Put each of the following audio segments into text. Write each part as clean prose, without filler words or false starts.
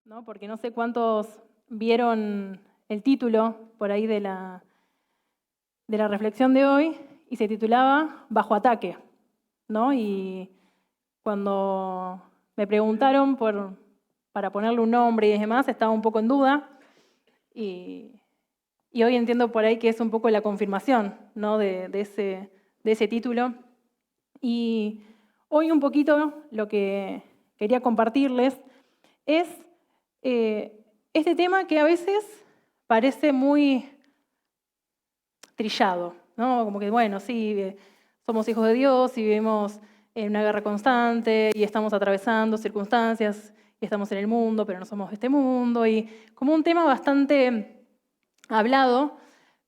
¿no? Porque no sé cuántos vieron el título por ahí de la reflexión de hoy y se titulaba Bajo ataque, ¿no? Y cuando me preguntaron para ponerle un nombre y demás, estaba un poco en duda y hoy entiendo por ahí que es un poco la confirmación, ¿no? de ese título. Y hoy un poquito lo que quería compartirles es este tema que a veces parece muy trillado, ¿no? Como que, bueno, sí, somos hijos de Dios y vivimos en una guerra constante y estamos atravesando circunstancias y estamos en el mundo, pero no somos de este mundo, y como un tema bastante hablado,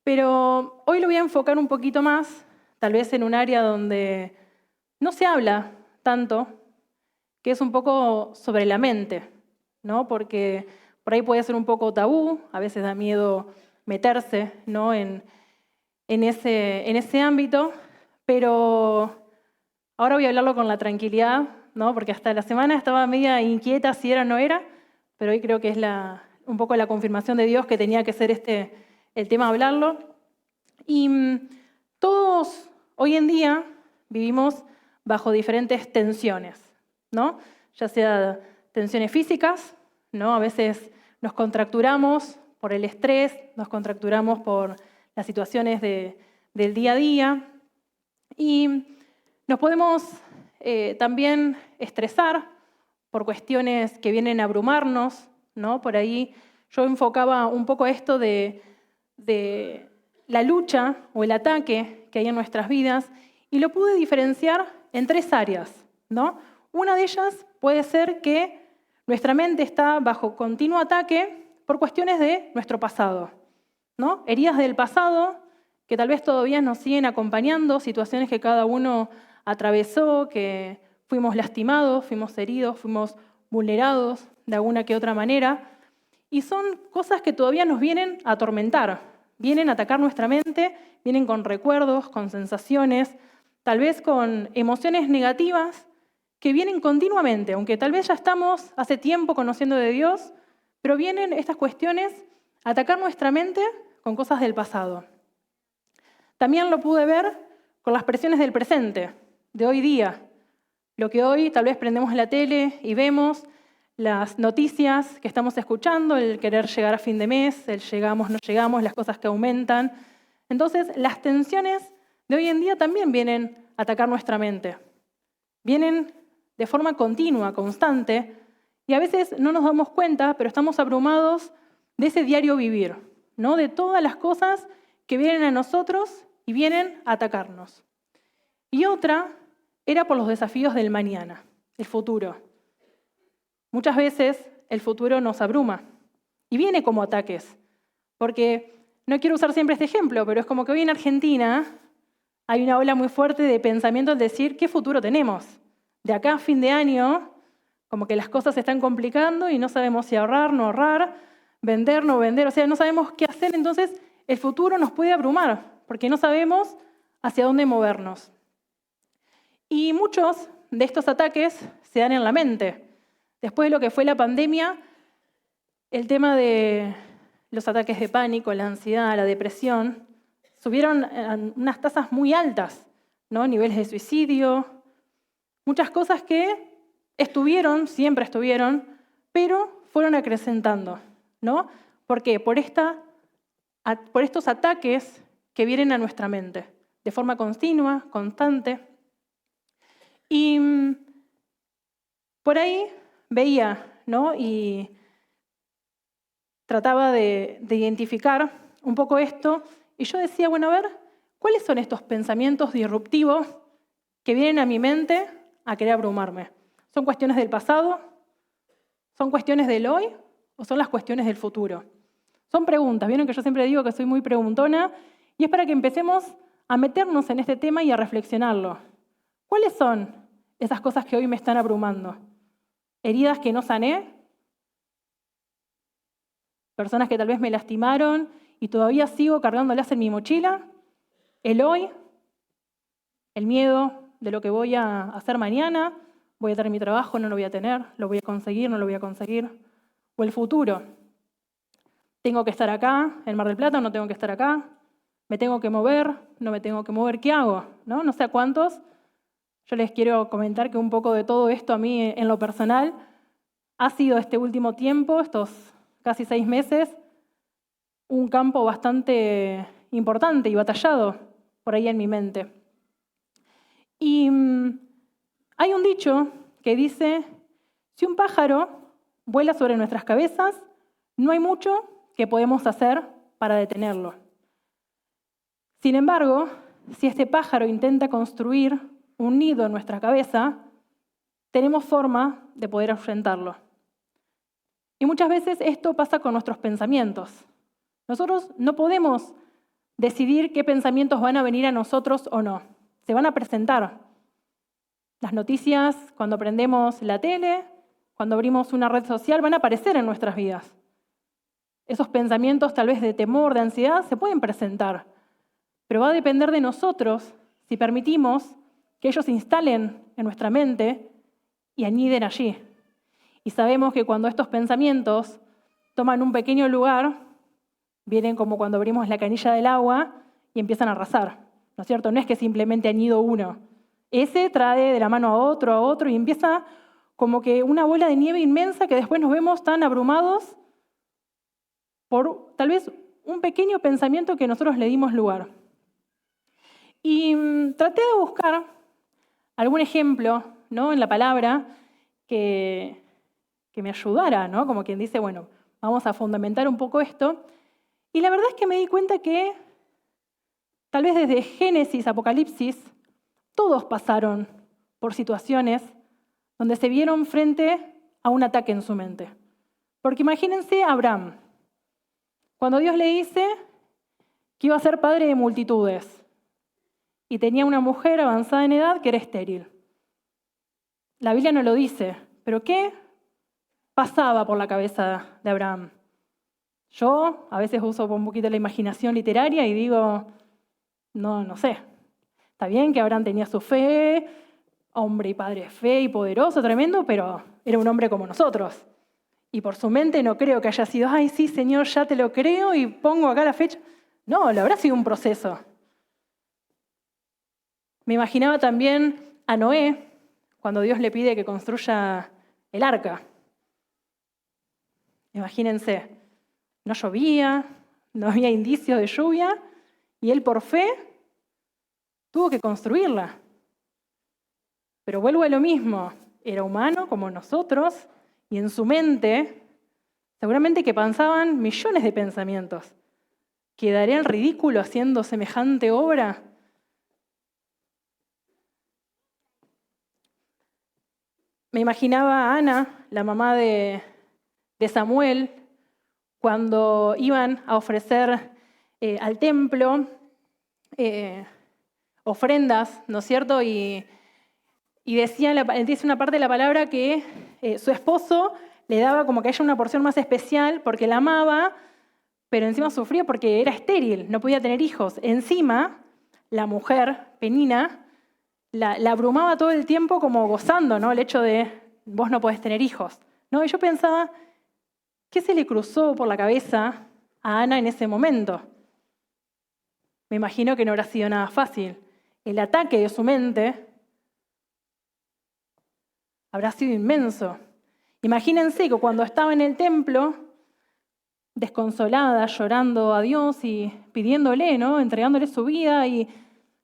pero hoy lo voy a enfocar un poquito más, tal vez en un área donde no se habla tanto, que es un poco sobre la mente, ¿no? Porque por ahí puede ser un poco tabú, a veces da miedo meterse, ¿no? en ese ámbito, pero ahora voy a hablarlo con la tranquilidad, ¿no? Porque hasta la semana estaba media inquieta si era o no era, pero hoy creo que es un poco la confirmación de Dios que tenía que ser el tema hablarlo. Y todos hoy en día vivimos bajo diferentes tensiones, ¿no? Ya sea tensiones físicas, ¿no? A veces nos contracturamos por el estrés, nos contracturamos por las situaciones del día a día y nos podemos también estresar por cuestiones que vienen a abrumarnos, ¿no? Por ahí yo enfocaba un poco esto de la lucha o el ataque que hay en nuestras vidas y lo pude diferenciar en 3 áreas, ¿no? Una de ellas puede ser que nuestra mente está bajo continuo ataque por cuestiones de nuestro pasado, ¿no? Heridas del pasado que tal vez todavía nos siguen acompañando, situaciones que cada uno atravesó, que fuimos lastimados, fuimos heridos, fuimos vulnerados de alguna que otra manera, y son cosas que todavía nos vienen a atormentar, vienen a atacar nuestra mente, vienen con recuerdos, con sensaciones, tal vez con emociones negativas que vienen continuamente, aunque tal vez ya estamos hace tiempo conociendo de Dios, pero vienen estas cuestiones a atacar nuestra mente con cosas del pasado. También lo pude ver con las presiones del presente, de hoy día. Lo que hoy tal vez prendemos la tele y vemos, las noticias que estamos escuchando, el querer llegar a fin de mes, el llegamos, no llegamos, las cosas que aumentan. Entonces, las tensiones de hoy en día también vienen a atacar nuestra mente. Vienen de forma continua, constante, y a veces no nos damos cuenta, pero estamos abrumados de ese diario vivir, ¿no? De todas las cosas que vienen a nosotros y vienen a atacarnos. Y otra era por los desafíos del mañana, el futuro. Muchas veces el futuro nos abruma y viene como ataques, porque no quiero usar siempre este ejemplo, pero es como que hoy en Argentina hay una ola muy fuerte de pensamiento al decir ¿qué futuro tenemos? De acá a fin de año, como que las cosas se están complicando y no sabemos si ahorrar, no ahorrar, vender, no vender, o sea, no sabemos qué hacer, entonces el futuro nos puede abrumar, porque no sabemos hacia dónde movernos. Y muchos de estos ataques se dan en la mente. Después de lo que fue la pandemia, el tema de los ataques de pánico, la ansiedad, la depresión, subieron a unas tasas muy altas, ¿no? Niveles de suicidio, muchas cosas que siempre estuvieron, pero fueron acrecentando, ¿no? ¿Por qué? Por estos ataques que vienen a nuestra mente, de forma continua, constante. Y por ahí veía, ¿no? Y trataba de identificar un poco esto, y yo decía, bueno, a ver, ¿cuáles son estos pensamientos disruptivos que vienen a mi mente a querer abrumarme? ¿Son cuestiones del pasado? ¿Son cuestiones del hoy? ¿O son las cuestiones del futuro? Son preguntas, vieron que yo siempre digo que soy muy preguntona, y es para que empecemos a meternos en este tema y a reflexionarlo. ¿Cuáles son esas cosas que hoy me están abrumando? ¿Heridas que no sané? ¿Personas que tal vez me lastimaron y todavía sigo cargándolas en mi mochila? ¿El hoy? ¿El miedo de lo que voy a hacer mañana? ¿Voy a tener mi trabajo? ¿No lo voy a tener? ¿Lo voy a conseguir? ¿No lo voy a conseguir? o el futuro. ¿Tengo que estar acá, en Mar del Plata, o no tengo que estar acá? ¿Me tengo que mover? ¿No me tengo que mover? ¿Qué hago? No sé a cuántos. Yo les quiero comentar que un poco de todo esto a mí en lo personal ha sido este último tiempo, estos casi 6 meses, un campo bastante importante y batallado por ahí en mi mente. Y hay un dicho que dice, si un pájaro vuela sobre nuestras cabezas, no hay mucho que podemos hacer para detenerlo. Sin embargo, si este pájaro intenta construir un nido en nuestra cabeza, tenemos forma de poder ahuyentarlo. Y muchas veces esto pasa con nuestros pensamientos. Nosotros no podemos decidir qué pensamientos van a venir a nosotros o no. Se van a presentar. Las noticias, cuando prendemos la tele, cuando abrimos una red social, van a aparecer en nuestras vidas. Esos pensamientos tal vez de temor, de ansiedad, se pueden presentar. Pero va a depender de nosotros si permitimos que ellos se instalen en nuestra mente y aniden allí. Y sabemos que cuando estos pensamientos toman un pequeño lugar, vienen como cuando abrimos la canilla del agua y empiezan a arrasar, ¿no es cierto? No es que simplemente anido uno. Ese trae de la mano a otro y empieza como que una bola de nieve inmensa que después nos vemos tan abrumados por tal vez un pequeño pensamiento que nosotros le dimos lugar. Y traté de buscar algún ejemplo, ¿no?, en la palabra que me ayudara, ¿no? Como quien dice, bueno, vamos a fundamentar un poco esto. Y la verdad es que me di cuenta que tal vez desde Génesis, Apocalipsis, todos pasaron por situaciones donde se vieron frente a un ataque en su mente. Porque imagínense a Abraham, cuando Dios le dice que iba a ser padre de multitudes y tenía una mujer avanzada en edad que era estéril. La Biblia no lo dice, pero ¿qué pasaba por la cabeza de Abraham? Yo a veces uso un poquito la imaginación literaria y digo, no sé. Está bien que Abraham tenía su fe, hombre y padre de fe y poderoso, tremendo, pero era un hombre como nosotros. Y por su mente no creo que haya sido, ay, sí, Señor, ya te lo creo y pongo acá la fecha. No, le habrá sido un proceso. Me imaginaba también a Noé, cuando Dios le pide que construya el arca. Imagínense, no llovía, no había indicios de lluvia, y él por fe tuvo que construirla. Pero vuelvo a lo mismo, era humano como nosotros, y en su mente, seguramente que pensaban millones de pensamientos. ¿Quedaría en ridículo haciendo semejante obra? Me imaginaba a Ana, la mamá de Samuel, cuando iban a ofrecer al templo ofrendas, ¿no es cierto? Y dice una parte de la palabra que su esposo le daba como que a ella una porción más especial porque la amaba, pero encima sufría porque era estéril, no podía tener hijos. Encima, la mujer, Penina, la abrumaba todo el tiempo como gozando, ¿no?, el hecho de vos no podés tener hijos, ¿no? Y yo pensaba, ¿qué se le cruzó por la cabeza a Ana en ese momento? Me imagino que no habrá sido nada fácil. El ataque de su mente habrá sido inmenso. Imagínense que cuando estaba en el templo, desconsolada, llorando a Dios y pidiéndole, ¿no?, entregándole su vida y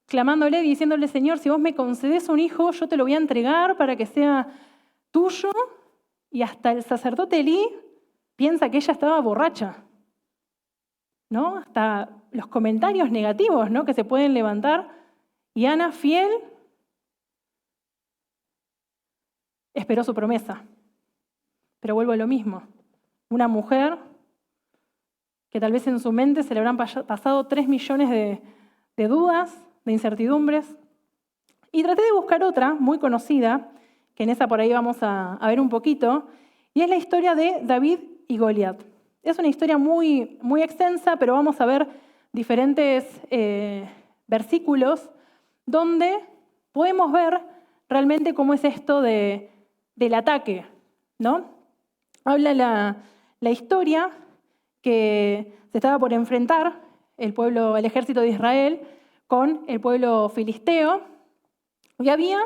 clamándole, diciéndole, Señor, si vos me concedés un hijo, yo te lo voy a entregar para que sea tuyo. Y hasta el sacerdote Elí piensa que ella estaba borracha, ¿no? Hasta los comentarios negativos, ¿no?, que se pueden levantar. Y Ana, fiel, esperó su promesa. Pero vuelvo a lo mismo. Una mujer que tal vez en su mente se le habrán pasado 3 millones de dudas, de incertidumbres. Y traté de buscar otra muy conocida, que en esa por ahí vamos a ver un poquito, y es la historia de David y Goliat. Es una historia muy, muy extensa, pero vamos a ver diferentes versículos donde podemos ver realmente cómo es esto del ataque, ¿no? Habla la historia que se estaba por enfrentar el ejército de Israel con el pueblo filisteo. Y había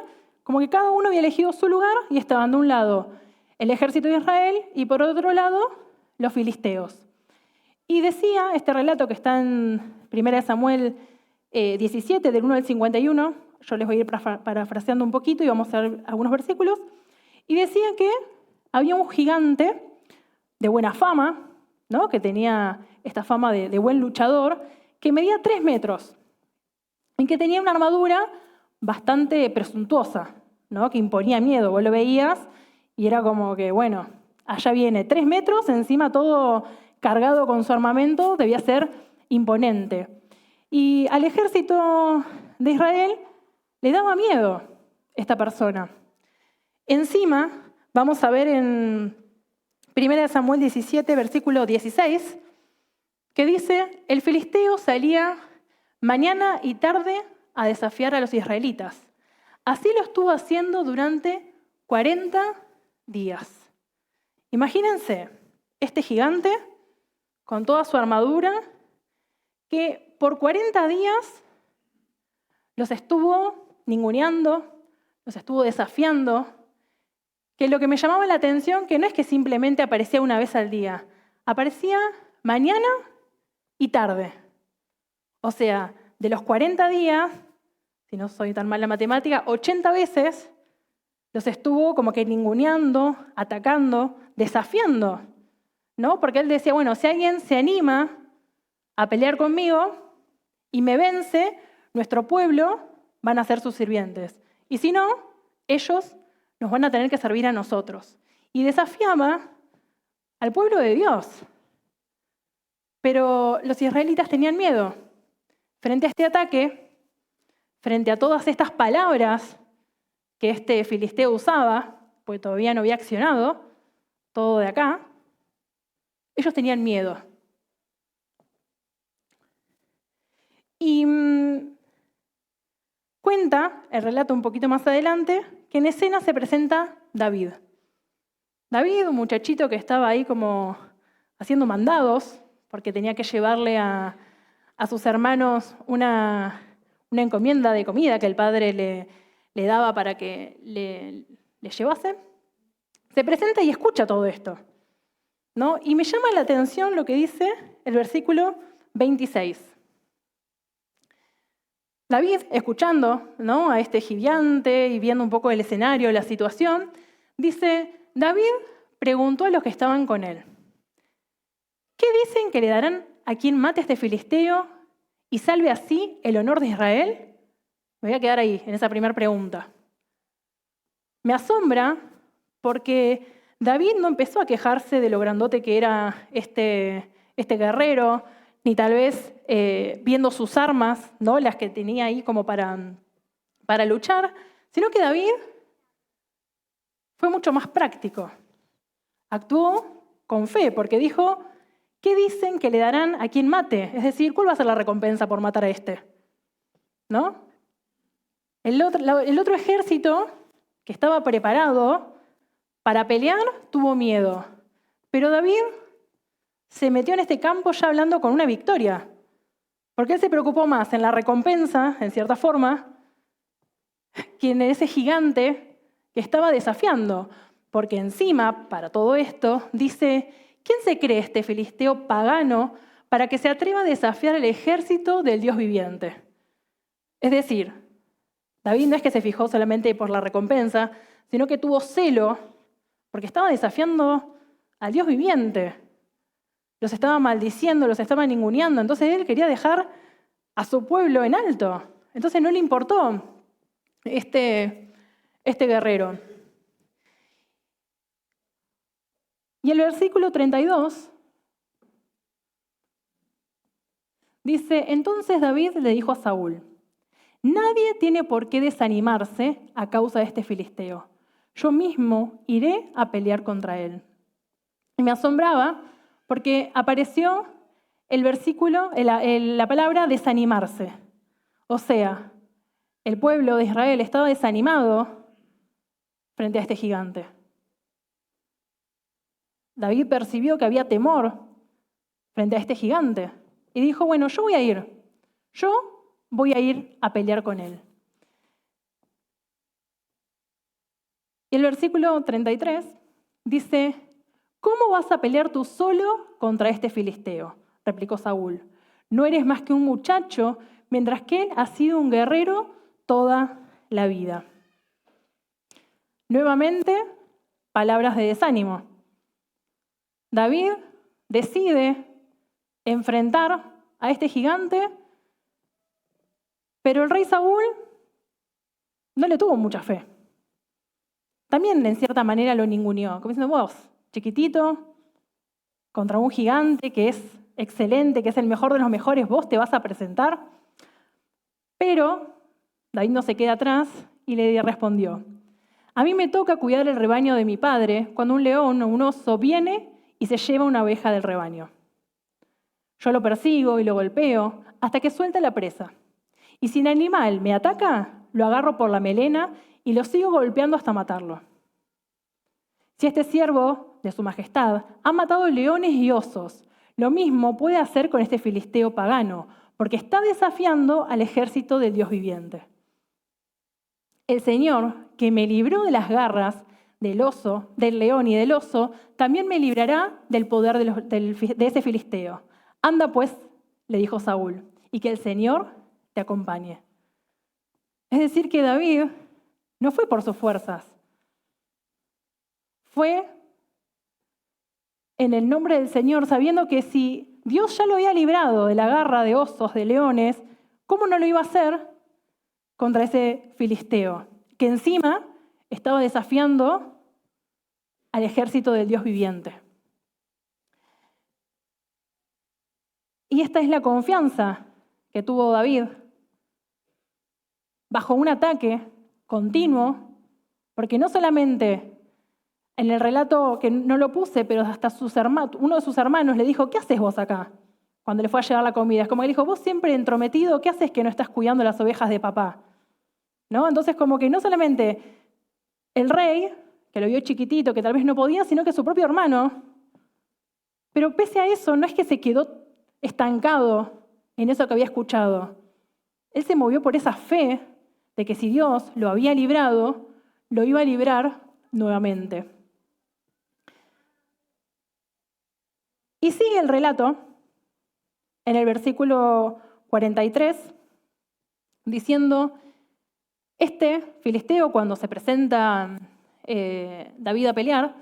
como que cada uno había elegido su lugar y estaban de un lado el ejército de Israel y por otro lado los filisteos. Y decía este relato que está en 1 Samuel 17, del 1 al 51, yo les voy a ir parafraseando un poquito y vamos a ver algunos versículos, y decía que había un gigante de buena fama, ¿no? Que tenía esta fama de buen luchador, que medía 3 metros y que tenía una armadura bastante presuntuosa, ¿no? Que imponía miedo. Vos lo veías y era como que, bueno, allá viene 3 metros, encima todo cargado con su armamento, debía ser imponente. Y al ejército de Israel le daba miedo esta persona. Encima, vamos a ver en 1 Samuel 17, versículo 16, que dice, el filisteo salía mañana y tarde a desafiar a los israelitas. Así lo estuvo haciendo durante 40 días. Imagínense, este gigante, con toda su armadura, que por 40 días los estuvo ninguneando, los estuvo desafiando, que lo que me llamaba la atención, que no es que simplemente aparecía una vez al día, aparecía mañana y tarde. O sea, de los 40 días, si no soy tan mala en matemática, 80 veces los estuvo como que ninguneando, atacando, desafiando, ¿no? Porque él decía, bueno, si alguien se anima a pelear conmigo y me vence, nuestro pueblo van a ser sus sirvientes. Y si no, ellos nos van a tener que servir a nosotros. Y desafiaba al pueblo de Dios. Pero los israelitas tenían miedo. Frente a este ataque, frente a todas estas palabras que este filisteo usaba, porque todavía no había accionado todo de acá, ellos tenían miedo. Y cuenta el relato un poquito más adelante que en escena se presenta David. David, un muchachito que estaba ahí como haciendo mandados, porque tenía que llevarle a sus hermanos una encomienda de comida que el padre le daba para que le llevase. Se presenta y escucha todo esto, ¿no? Y me llama la atención lo que dice el versículo 26. David, escuchando, ¿no?, a este gigante y viendo un poco el escenario, la situación, dice, David preguntó a los que estaban con él, ¿qué dicen que le darán a quien mate a este filisteo y salve así el honor de Israel? Me voy a quedar ahí, en esa primera pregunta. Me asombra porque David no empezó a quejarse de lo grandote que era este guerrero, ni tal vez viendo sus armas, ¿no?, las que tenía ahí como para luchar, sino que David fue mucho más práctico. Actuó con fe, porque dijo, ¿qué dicen que le darán a quien mate? Es decir, ¿cuál va a ser la recompensa por matar a este? ¿No? El otro ejército que estaba preparado para pelear tuvo miedo, pero David se metió en este campo ya hablando con una victoria, porque él se preocupó más en la recompensa, en cierta forma, que en ese gigante que estaba desafiando, porque encima, para todo esto, dice, ¿quién se cree este filisteo pagano para que se atreva a desafiar al ejército del Dios viviente? Es decir, David no es que se fijó solamente por la recompensa, sino que tuvo celo, porque estaba desafiando al Dios viviente. Los estaba maldiciendo, los estaba ninguneando. Entonces él quería dejar a su pueblo en alto. Entonces no le importó este guerrero. Y el versículo 32 dice, entonces David le dijo a Saúl, nadie tiene por qué desanimarse a causa de este filisteo. Yo mismo iré a pelear contra él. Y me asombraba porque apareció el versículo, la palabra desanimarse. O sea, el pueblo de Israel estaba desanimado frente a este gigante. David percibió que había temor frente a este gigante y dijo, bueno, yo voy a ir a pelear con él. Y el versículo 33 dice, ¿cómo vas a pelear tú solo contra este filisteo? Replicó Saúl. No eres más que un muchacho, mientras que él ha sido un guerrero toda la vida. Nuevamente, palabras de desánimo. David decide enfrentar a este gigante, pero el rey Saúl no le tuvo mucha fe. También en cierta manera lo ninguneó, como diciendo, vos, chiquitito, contra un gigante que es excelente, que es el mejor de los mejores, vos te vas a presentar. Pero David no se queda atrás y le respondió, a mí me toca cuidar el rebaño de mi padre cuando un león o un oso viene y se lleva una oveja del rebaño. Yo lo persigo y lo golpeo hasta que suelta la presa. Y si el animal me ataca, lo agarro por la melena y lo sigo golpeando hasta matarlo. Si este siervo de su majestad ha matado leones y osos, lo mismo puede hacer con este filisteo pagano, porque está desafiando al ejército del Dios viviente. El Señor, que me libró de las garras del oso, del león y del oso, también me librará del poder de ese filisteo. Anda pues, le dijo Saúl, y que el Señor te acompañe. Es decir, que David no fue por sus fuerzas, fue en el nombre del Señor, sabiendo que si Dios ya lo había librado de la garra de osos, de leones, ¿cómo no lo iba a hacer contra ese filisteo, que encima estaba desafiando al ejército del Dios viviente? Y esta es la confianza que tuvo David bajo un ataque continuo, porque no solamente en el relato que no lo puse, pero hasta uno de sus hermanos le dijo, ¿qué haces vos acá? Cuando le fue a llevar la comida. Es como que le dijo, vos siempre entrometido, ¿qué haces que no estás cuidando las ovejas de papá? ¿No? Entonces como que no solamente el rey, que lo vio chiquitito, que tal vez no podía, sino que su propio hermano. Pero pese a eso, no es que se quedó estancado en eso que había escuchado. Él se movió por esa fe de que si Dios lo había librado, lo iba a librar nuevamente. Y sigue el relato en el versículo 43, diciendo, este filisteo cuando se presenta David a pelear,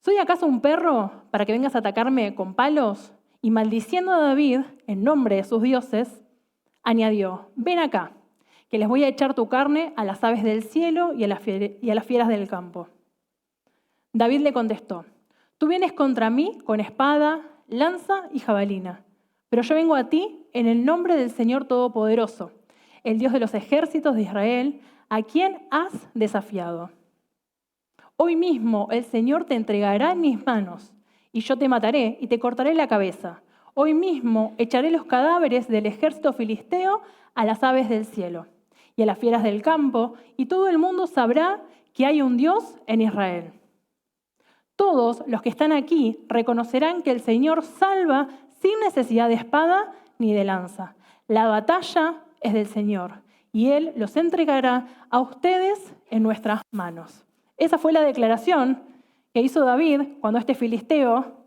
¿soy acaso un perro para que vengas a atacarme con palos? Y maldiciendo a David en nombre de sus dioses, añadió, ven acá, que les voy a echar tu carne a las aves del cielo y a las fieras del campo. David le contestó, tú vienes contra mí con espada, lanza y jabalina, pero yo vengo a ti en el nombre del Señor Todopoderoso, el Dios de los ejércitos de Israel, a quien has desafiado. Hoy mismo el Señor te entregará en mis manos, y yo te mataré y te cortaré la cabeza. Hoy mismo echaré los cadáveres del ejército filisteo a las aves del cielo y a las fieras del campo, y todo el mundo sabrá que hay un Dios en Israel. Todos los que están aquí reconocerán que el Señor salva sin necesidad de espada ni de lanza. La batalla es del Señor y Él los entregará a ustedes en nuestras manos. Esa fue la declaración que hizo David cuando este filisteo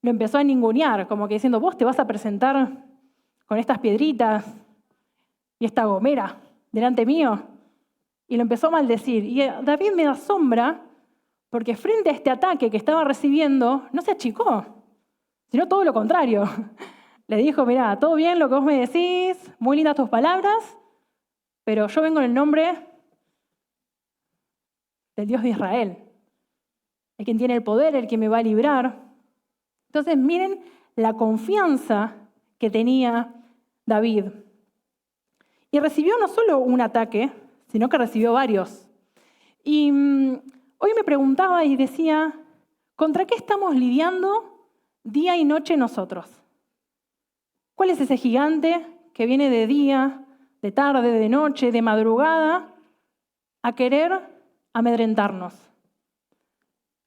lo empezó a ningunear, como que diciendo, vos te vas a presentar con estas piedritas y esta gomera delante mío. Y lo empezó a maldecir. Y David me asombra porque frente a este ataque que estaba recibiendo, no se achicó, sino todo lo contrario. Le dijo, mirá, todo bien lo que vos me decís, muy lindas tus palabras, pero yo vengo en el nombre del Dios de Israel, el quien tiene el poder, el que me va a librar. Entonces miren la confianza que tenía David. Y recibió no solo un ataque, sino que recibió varios. Y hoy me preguntaba y decía, ¿contra qué estamos lidiando día y noche nosotros? ¿Cuál es ese gigante que viene de día, de tarde, de noche, de madrugada, a querer amedrentarnos?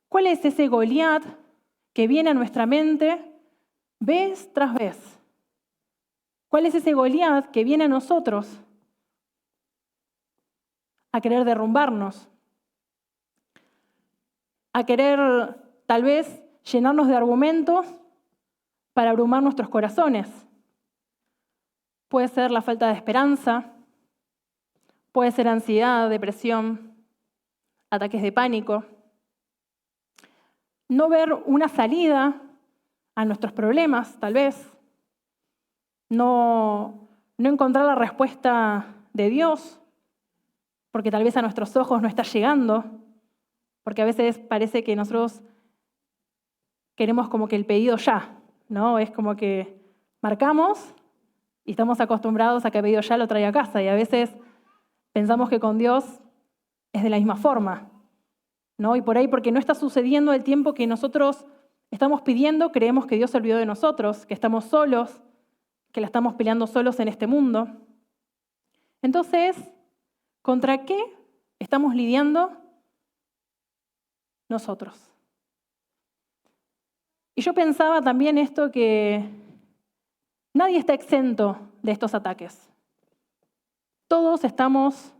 ¿Cuál es ese Goliat que viene a nuestra mente vez tras vez? ¿Cuál es ese Goliat que viene a nosotros a querer derrumbarnos? A querer, tal vez, llenarnos de argumentos para abrumar nuestros corazones. Puede ser la falta de esperanza, puede ser ansiedad, depresión, ataques de pánico. No ver una salida a nuestros problemas, tal vez. No encontrar la respuesta de Dios, porque tal vez a nuestros ojos no está llegando, porque a veces parece que nosotros queremos como que el pedido ya, ¿no? Es como que marcamos y estamos acostumbrados a que el pedido ya lo trae a casa, y a veces pensamos que con Dios es de la misma forma, ¿no? Y por ahí, porque no está sucediendo el tiempo que nosotros estamos pidiendo, creemos que Dios se olvidó de nosotros, que estamos solos, que la estamos peleando solos en este mundo. Entonces, ¿contra qué estamos lidiando nosotros? Y yo pensaba también esto, que nadie está exento de estos ataques. Todos estamos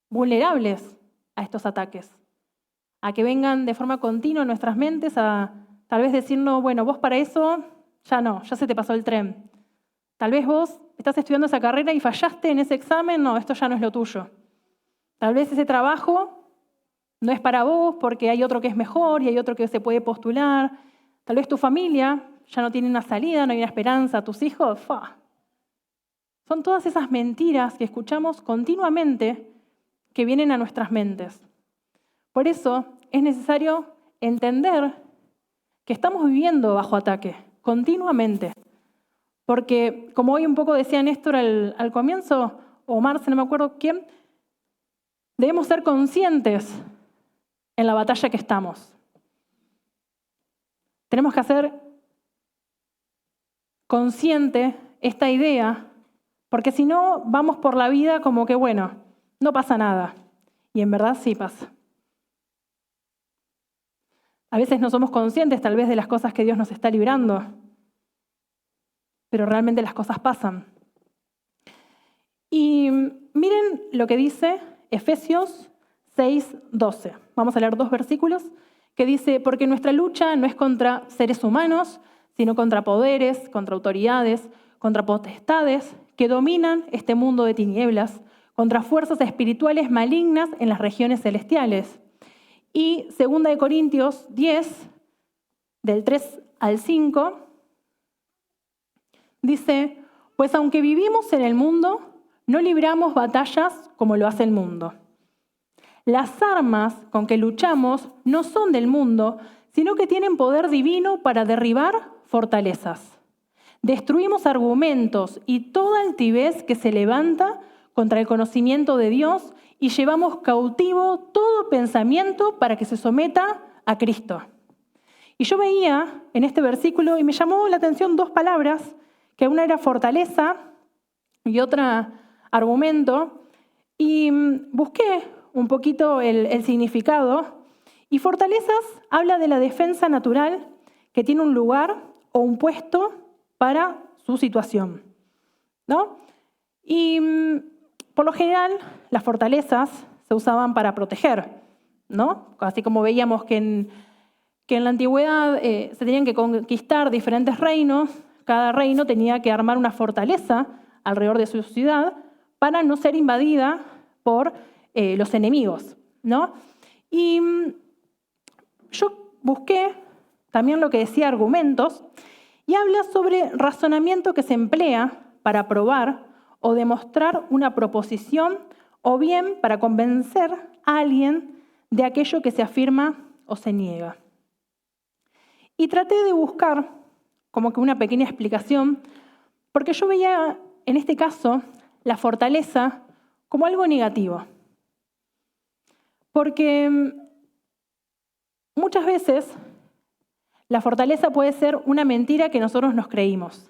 vulnerables a estos ataques, a que vengan de forma continua en nuestras mentes a tal vez decirnos, bueno, vos para eso ya no, ya se te pasó el tren. Tal vez vos estás estudiando esa carrera y fallaste en ese examen, no, esto ya no es lo tuyo. Tal vez ese trabajo no es para vos porque hay otro que es mejor y hay otro que se puede postular. Tal vez tu familia ya no tiene una salida, no hay una esperanza. Tus hijos, Son todas esas mentiras que escuchamos continuamente que vienen a nuestras mentes. Por eso es necesario entender que estamos viviendo bajo ataque continuamente. Porque, como hoy un poco decía Néstor al comienzo, o Marce, no me acuerdo quién, debemos ser conscientes en la batalla que estamos. Tenemos que hacer consciente esta idea, porque si no, vamos por la vida como que, bueno, no pasa nada. Y en verdad sí pasa. A veces no somos conscientes tal vez de las cosas que Dios nos está librando, pero realmente las cosas pasan. Y miren lo que dice Efesios 6:12. Vamos a leer 2 versículos que dice, porque nuestra lucha no es contra seres humanos, sino contra poderes, contra autoridades, contra potestades que dominan este mundo de tinieblas, contra fuerzas espirituales malignas en las regiones celestiales. Y 2 Corintios 10, del 3 al 5, dice, pues aunque vivimos en el mundo, no libramos batallas como lo hace el mundo. Las armas con que luchamos no son del mundo, sino que tienen poder divino para derribar fortalezas. Destruimos argumentos y toda altivez que se levanta contra el conocimiento de Dios y llevamos cautivo todo pensamiento para que se someta a Cristo. Y yo veía en este versículo y me llamó la atención 2 palabras, que una era fortaleza y otra argumento, y busqué un poquito el significado. Y fortalezas habla de la defensa natural que tiene un lugar o un puesto para su situación, ¿no? Y por lo general las fortalezas se usaban para proteger, ¿no? Así como veíamos que en la antigüedad se tenían que conquistar diferentes reinos, cada reino tenía que armar una fortaleza alrededor de su ciudad para no ser invadida por los enemigos, ¿no? Y yo busqué también lo que decía argumentos y habla sobre razonamiento que se emplea para probar o demostrar una proposición o bien para convencer a alguien de aquello que se afirma o se niega. Y traté de buscar como que una pequeña explicación, porque yo veía en este caso la fortaleza como algo negativo. Porque muchas veces la fortaleza puede ser una mentira que nosotros nos creímos.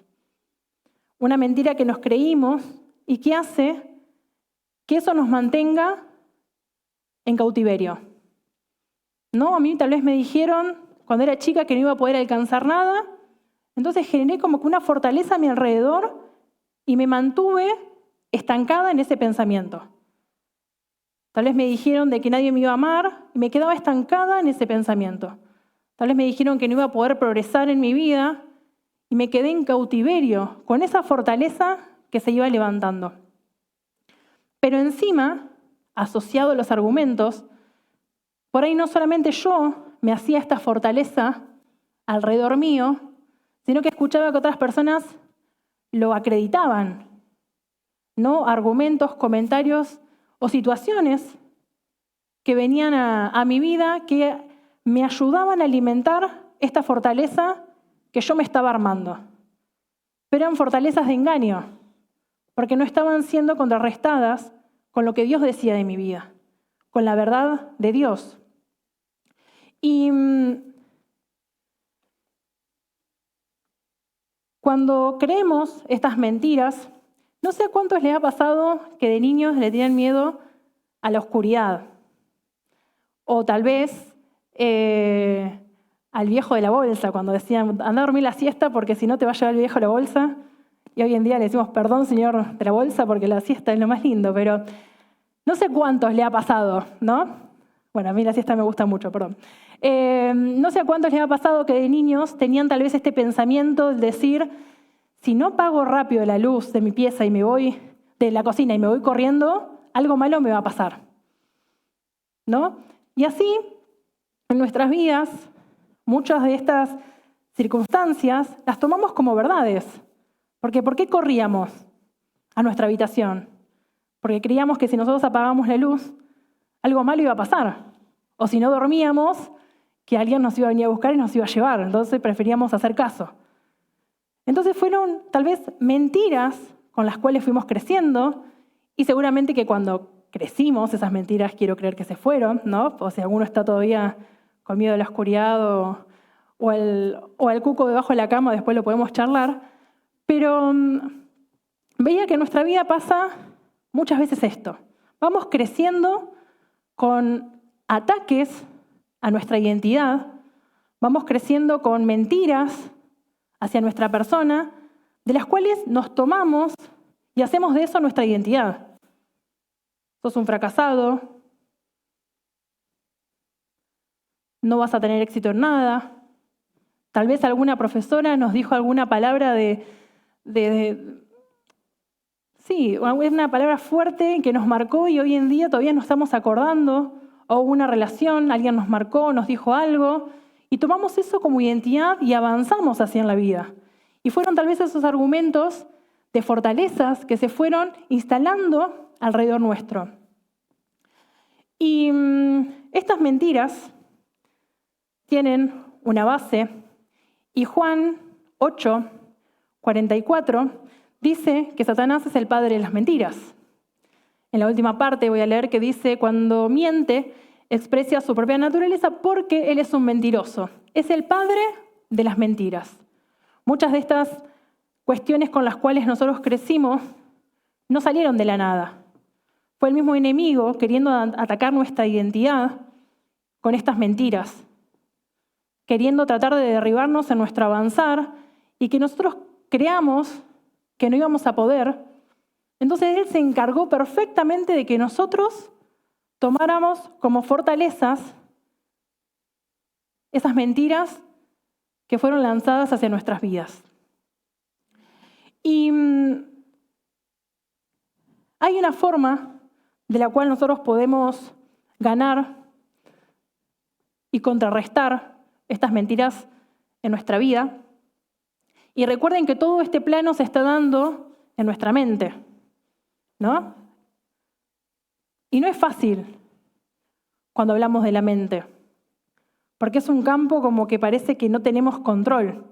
Una mentira que nos creímos y que hace que eso nos mantenga en cautiverio. ¿No? A mí tal vez me dijeron cuando era chica que no iba a poder alcanzar nada. Entonces generé como que una fortaleza a mi alrededor y me mantuve estancada en ese pensamiento. Tal vez me dijeron de que nadie me iba a amar y me quedaba estancada en ese pensamiento. Tal vez me dijeron que no iba a poder progresar en mi vida y me quedé en cautiverio con esa fortaleza que se iba levantando. Pero encima, asociado a los argumentos, por ahí no solamente yo me hacía esta fortaleza alrededor mío, sino que escuchaba que otras personas lo acreditaban, ¿no? Argumentos, comentarios o situaciones que venían a mi vida que me ayudaban a alimentar esta fortaleza que yo me estaba armando. Pero eran fortalezas de engaño, porque no estaban siendo contrarrestadas con lo que Dios decía de mi vida, con la verdad de Dios. Y cuando creemos estas mentiras, no sé a cuántos les ha pasado que de niños le tienen miedo a la oscuridad. O tal vez al viejo de la bolsa, cuando decían, anda a dormir la siesta porque si no te va a llevar el viejo de la bolsa. Y hoy en día le decimos, perdón, señor de la bolsa, porque la siesta es lo más lindo, pero no sé cuántos le ha pasado, ¿no? Bueno, a mí la siesta me gusta mucho, perdón. No sé a cuántos les ha pasado que de niños tenían tal vez este pensamiento de decir, si no apago rápido la luz de mi pieza y me voy de la cocina y me voy corriendo, algo malo me va a pasar, ¿no? Y así, en nuestras vidas, muchas de estas circunstancias las tomamos como verdades. Porque ¿por qué corríamos a nuestra habitación? Porque creíamos que si nosotros apagábamos la luz, algo malo iba a pasar. O si no dormíamos, que alguien nos iba a venir a buscar y nos iba a llevar. Entonces preferíamos hacer caso. Entonces fueron tal vez mentiras con las cuales fuimos creciendo y seguramente que cuando crecimos, esas mentiras quiero creer que se fueron, ¿no? O si alguno está todavía con miedo de la oscuridad o el cuco debajo de la cama, después lo podemos charlar. Pero veía que en nuestra vida pasa muchas veces esto. Vamos creciendo con ataques a nuestra identidad, vamos creciendo con mentiras hacia nuestra persona, de las cuales nos tomamos y hacemos de eso nuestra identidad. Sos un fracasado, no vas a tener éxito en nada. Tal vez alguna profesora nos dijo alguna palabra sí, una palabra fuerte que nos marcó y hoy en día todavía nos estamos acordando, o una relación, alguien nos marcó, nos dijo algo, y tomamos eso como identidad y avanzamos así en la vida. Y fueron tal vez esos argumentos de fortalezas que se fueron instalando alrededor nuestro. Y estas mentiras tienen una base, y Juan 8:44 dice que Satanás es el padre de las mentiras. En la última parte voy a leer que dice, cuando miente, expresa su propia naturaleza porque él es un mentiroso. Es el padre de las mentiras. Muchas de estas cuestiones con las cuales nosotros crecimos no salieron de la nada. Fue el mismo enemigo queriendo atacar nuestra identidad con estas mentiras, queriendo tratar de derribarnos en nuestro avanzar y que nosotros creamos que no íbamos a poder. Entonces Él se encargó perfectamente de que nosotros tomáramos como fortalezas esas mentiras que fueron lanzadas hacia nuestras vidas. Y hay una forma de la cual nosotros podemos ganar y contrarrestar estas mentiras en nuestra vida. Y recuerden que todo este plano se está dando en nuestra mente, ¿no? Y no es fácil cuando hablamos de la mente, porque es un campo como que parece que no tenemos control,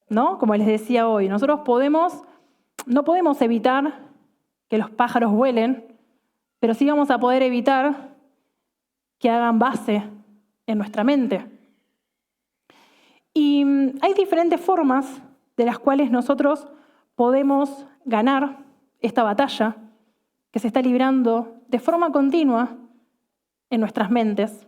¿no? Como les decía hoy, nosotros no podemos evitar que los pájaros vuelen, pero sí vamos a poder evitar que hagan base en nuestra mente. Y hay diferentes formas de las cuales nosotros podemos ganar esta batalla que se está librando de forma continua en nuestras mentes.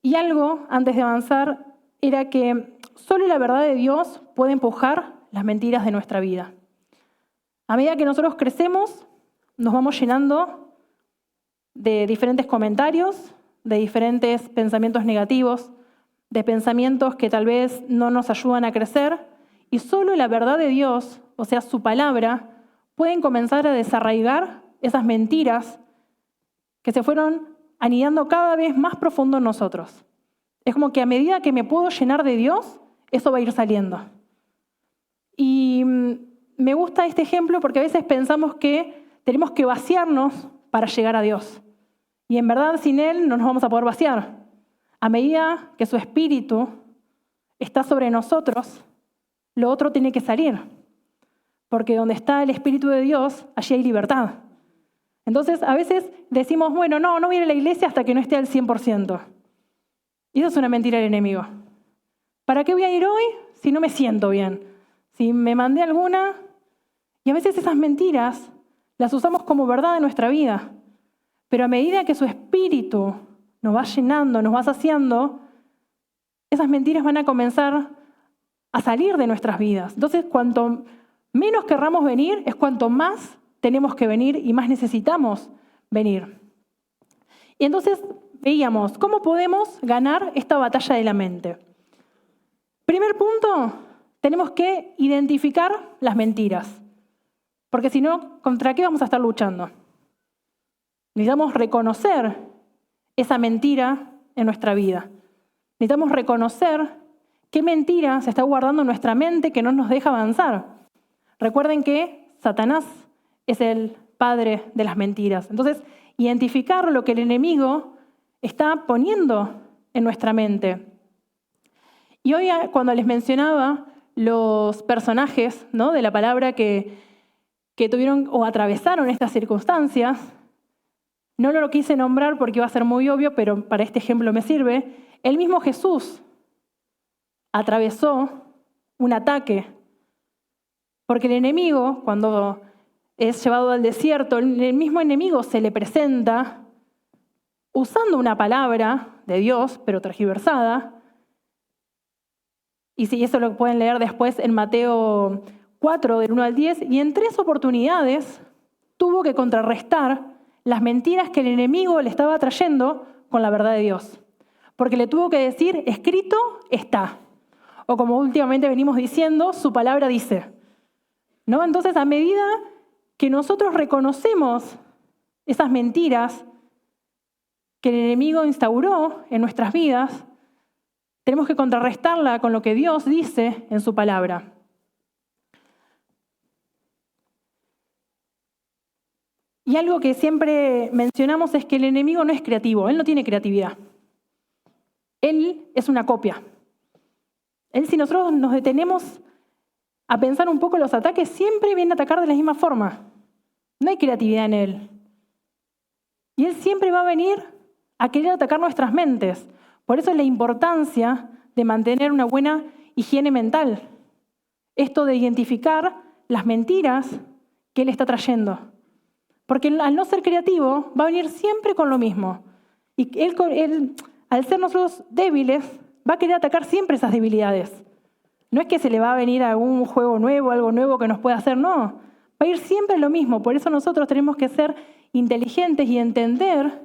Y algo, antes de avanzar, era que solo la verdad de Dios puede empujar las mentiras de nuestra vida. A medida que nosotros crecemos, nos vamos llenando de diferentes comentarios, de diferentes pensamientos negativos, de pensamientos que tal vez no nos ayudan a crecer, y solo la verdad de Dios, o sea, su palabra, pueden comenzar a desarraigar esas mentiras que se fueron anidando cada vez más profundo en nosotros. Es como que a medida que me puedo llenar de Dios, eso va a ir saliendo. Y me gusta este ejemplo porque a veces pensamos que tenemos que vaciarnos para llegar a Dios. Y en verdad sin Él no nos vamos a poder vaciar. A medida que su Espíritu está sobre nosotros, lo otro tiene que salir. Porque donde está el Espíritu de Dios, allí hay libertad. Entonces a veces decimos, bueno, no voy a ir a la iglesia hasta que no esté al 100%. Y eso es una mentira del enemigo. ¿Para qué voy a ir hoy si no me siento bien? Si me mandé alguna. Y a veces esas mentiras las usamos como verdad en nuestra vida. Pero a medida que su Espíritu nos va llenando, nos va saciando, esas mentiras van a comenzar a salir de nuestras vidas. Entonces, cuanto menos querramos venir, es cuanto más tenemos que venir y más necesitamos venir. Y entonces veíamos cómo podemos ganar esta batalla de la mente. Primer punto, tenemos que identificar las mentiras. Porque si no, ¿contra qué vamos a estar luchando? Necesitamos reconocer esa mentira en nuestra vida. Necesitamos reconocer qué mentira se está guardando en nuestra mente que no nos deja avanzar. Recuerden que Satanás es el padre de las mentiras. Entonces, identificar lo que el enemigo está poniendo en nuestra mente. Y hoy, cuando les mencionaba los personajes, ¿no?, de la palabra que tuvieron o atravesaron estas circunstancias, no lo quise nombrar porque iba a ser muy obvio, pero para este ejemplo me sirve. El mismo Jesús atravesó un ataque, porque el enemigo, cuando es llevado al desierto, el mismo enemigo se le presenta usando una palabra de Dios, pero tergiversada. Y si eso lo pueden leer después en Mateo 4, del 1 al 10, y en 3 oportunidades tuvo que contrarrestar las mentiras que el enemigo le estaba trayendo con la verdad de Dios. Porque le tuvo que decir, escrito está. O como últimamente venimos diciendo, su palabra dice. ¿No? Entonces, a medida que nosotros reconocemos esas mentiras que el enemigo instauró en nuestras vidas, tenemos que contrarrestarla con lo que Dios dice en su palabra. Y algo que siempre mencionamos es que el enemigo no es creativo, él no tiene creatividad. Él es una copia. Él, si nosotros nos detenemos a pensar un poco los ataques, siempre viene a atacar de la misma forma. No hay creatividad en él. Y él siempre va a venir a querer atacar nuestras mentes. Por eso es la importancia de mantener una buena higiene mental. Esto de identificar las mentiras que él está trayendo. Porque al no ser creativo, va a venir siempre con lo mismo. Y él, al ser nosotros débiles, va a querer atacar siempre esas debilidades. No es que se le va a venir algún juego nuevo, algo nuevo que nos pueda hacer, no. Va a ir siempre lo mismo. Por eso nosotros tenemos que ser inteligentes y entender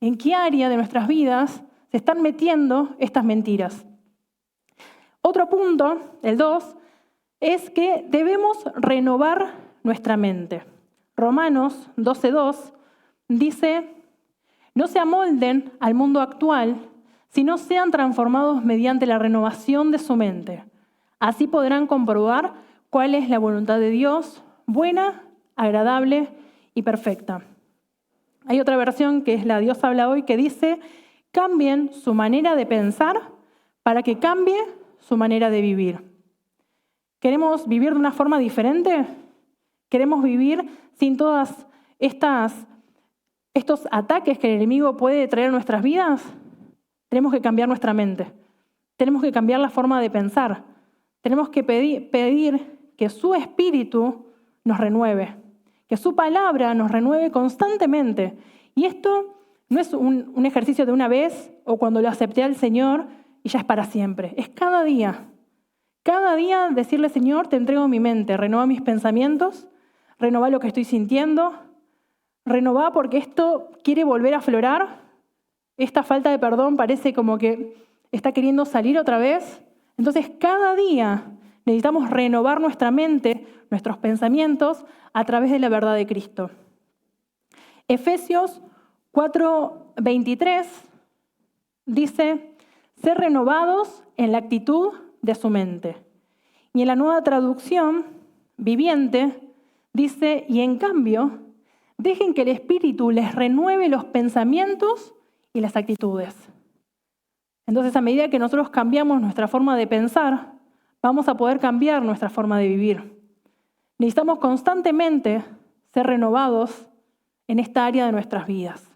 en qué área de nuestras vidas se están metiendo estas mentiras. Otro punto, el 2, es que debemos renovar nuestra mente. Romanos 12:2 dice, no se amolden al mundo actual, sino sean transformados mediante la renovación de su mente. Así podrán comprobar cuál es la voluntad de Dios, buena, agradable y perfecta. Hay otra versión que es la Dios habla hoy que dice, cambien su manera de pensar para que cambie su manera de vivir. ¿Queremos vivir de una forma diferente? ¿Queremos vivir sin todas estos ataques que el enemigo puede traer a nuestras vidas? Tenemos que cambiar nuestra mente. Tenemos que cambiar la forma de pensar. Tenemos que pedir que su Espíritu nos renueve, que su palabra nos renueve constantemente. Y esto No es un ejercicio de una vez o cuando lo acepté al Señor y ya es para siempre. Es cada día. Cada día decirle, Señor, te entrego mi mente, renueva mis pensamientos, renueva lo que estoy sintiendo, renueva porque esto quiere volver a aflorar. Esta falta de perdón parece como que está queriendo salir otra vez. Entonces, cada día necesitamos renovar nuestra mente, nuestros pensamientos, a través de la verdad de Cristo. Efesios 4:23 dice, ser renovados en la actitud de su mente. Y en la Nueva Traducción Viviente dice, y en cambio, dejen que el Espíritu les renueve los pensamientos y las actitudes. Entonces, a medida que nosotros cambiamos nuestra forma de pensar, vamos a poder cambiar nuestra forma de vivir. Necesitamos constantemente ser renovados en esta área de nuestras vidas.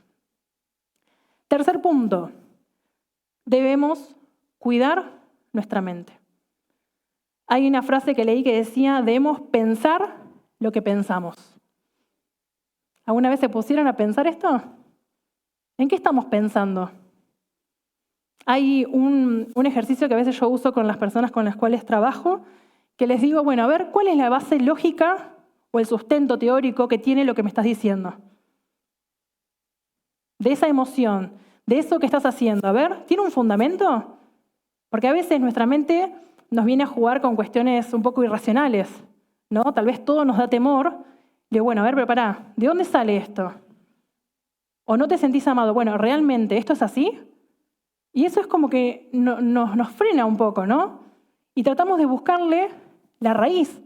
Tercer punto, debemos cuidar nuestra mente. Hay una frase que leí que decía, debemos pensar lo que pensamos. ¿Alguna vez se pusieron a pensar esto? ¿En qué estamos pensando? Hay un ejercicio que a veces yo uso con las personas con las cuales trabajo, que les digo, bueno, a ver, ¿cuál es la base lógica o el sustento teórico que tiene lo que me estás diciendo? De esa emoción, de eso que estás haciendo, a ver, ¿tiene un fundamento? Porque a veces nuestra mente nos viene a jugar con cuestiones un poco irracionales, ¿no? Tal vez todo nos da temor. Digo, bueno, a ver, pero pará, ¿de dónde sale esto? ¿O no te sentís amado? Bueno, ¿realmente esto es así? Y eso es como que nos frena un poco, ¿no? Y tratamos de buscarle la raíz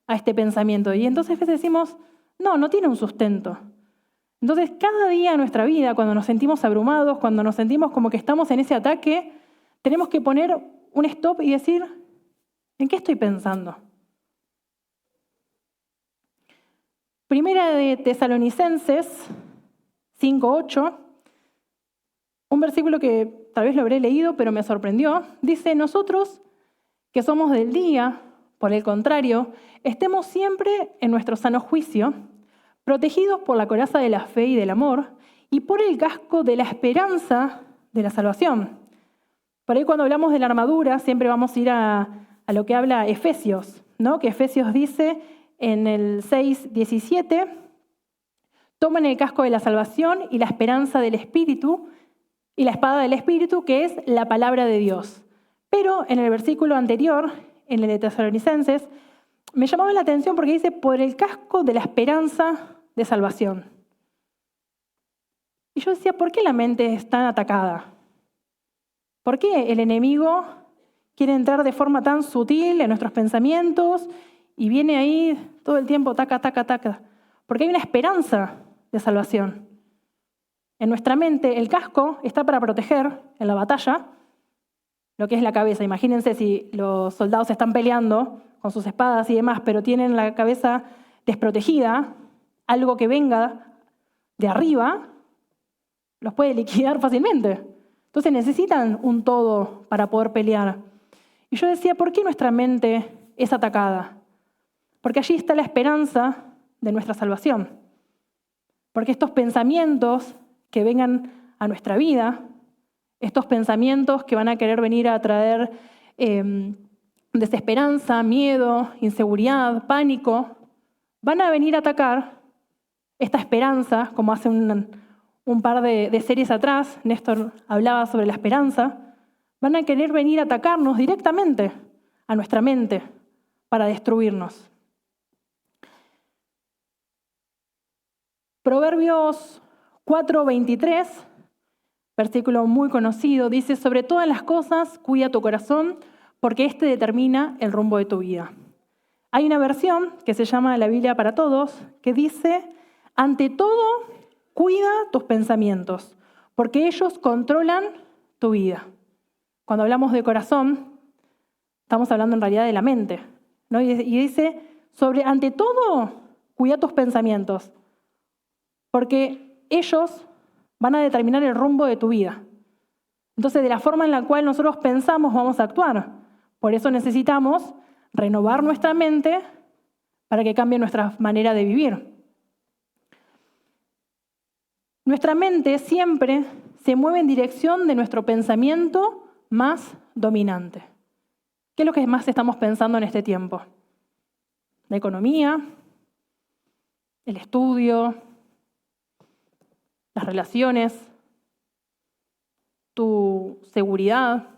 a este pensamiento. Y entonces a veces decimos, no tiene un sustento. Entonces cada día en nuestra vida, cuando nos sentimos abrumados, cuando nos sentimos como que estamos en ese ataque, tenemos que poner un stop y decir, ¿en qué estoy pensando? Primera de Tesalonicenses 5:8, un versículo que tal vez lo habré leído, pero me sorprendió. Dice, nosotros que somos del día, por el contrario, estemos siempre en nuestro sano juicio, protegidos por la coraza de la fe y del amor, y por el casco de la esperanza de la salvación. Por ahí cuando hablamos de la armadura, siempre vamos a ir a lo que habla Efesios, ¿no? Que Efesios dice en el 6:17, tomen el casco de la salvación y la esperanza del Espíritu, y la espada del Espíritu, que es la palabra de Dios. Pero en el versículo anterior, en el de Tesalonicenses, me llamaba la atención porque dice, por el casco de la esperanza de salvación. Y yo decía, ¿por qué la mente es tan atacada? ¿Por qué el enemigo quiere entrar de forma tan sutil en nuestros pensamientos y viene ahí todo el tiempo, taca, taca, taca? Porque hay una esperanza de salvación. En nuestra mente, el casco está para proteger en la batalla lo que es la cabeza. Imagínense si los soldados están peleando con sus espadas y demás, pero tienen la cabeza desprotegida, algo que venga de arriba los puede liquidar fácilmente. Entonces necesitan un todo para poder pelear. Y yo decía, ¿por qué nuestra mente es atacada? Porque allí está la esperanza de nuestra salvación. Porque estos pensamientos que vengan a nuestra vida, estos pensamientos que van a querer venir a traer desesperanza, miedo, inseguridad, pánico, van a venir a atacar esta esperanza, como hace un par de series atrás, Néstor hablaba sobre la esperanza, van a querer venir a atacarnos directamente a nuestra mente para destruirnos. Proverbios 4:23, versículo muy conocido, dice, sobre todas las cosas cuida tu corazón, porque este determina el rumbo de tu vida. Hay una versión que se llama La Biblia para Todos, que dice, ante todo, cuida tus pensamientos, porque ellos controlan tu vida. Cuando hablamos de corazón, estamos hablando en realidad de la mente, ¿no? Y dice, ante todo, cuida tus pensamientos, porque ellos van a determinar el rumbo de tu vida. Entonces, de la forma en la cual nosotros pensamos, vamos a actuar. Por eso necesitamos renovar nuestra mente para que cambie nuestra manera de vivir. Nuestra mente siempre se mueve en dirección de nuestro pensamiento más dominante. ¿Qué es lo que más estamos pensando en este tiempo? La economía, el estudio, las relaciones, tu seguridad.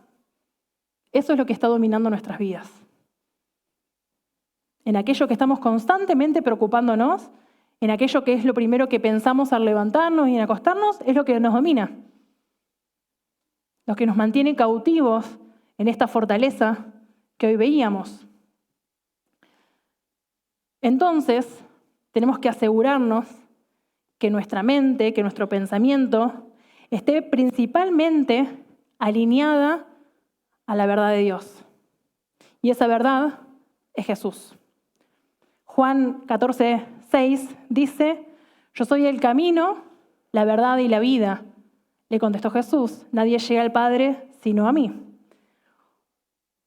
Eso es lo que está dominando nuestras vidas. En aquello que estamos constantemente preocupándonos, en aquello que es lo primero que pensamos al levantarnos y en acostarnos, es lo que nos domina. Lo que nos mantiene cautivos en esta fortaleza que hoy veíamos. Entonces, tenemos que asegurarnos que nuestra mente, que nuestro pensamiento esté principalmente alineada a la verdad de Dios. Y esa verdad es Jesús. Juan 14:6 dice: yo soy el camino, la verdad y la vida. Le contestó Jesús: nadie llega al Padre sino a mí.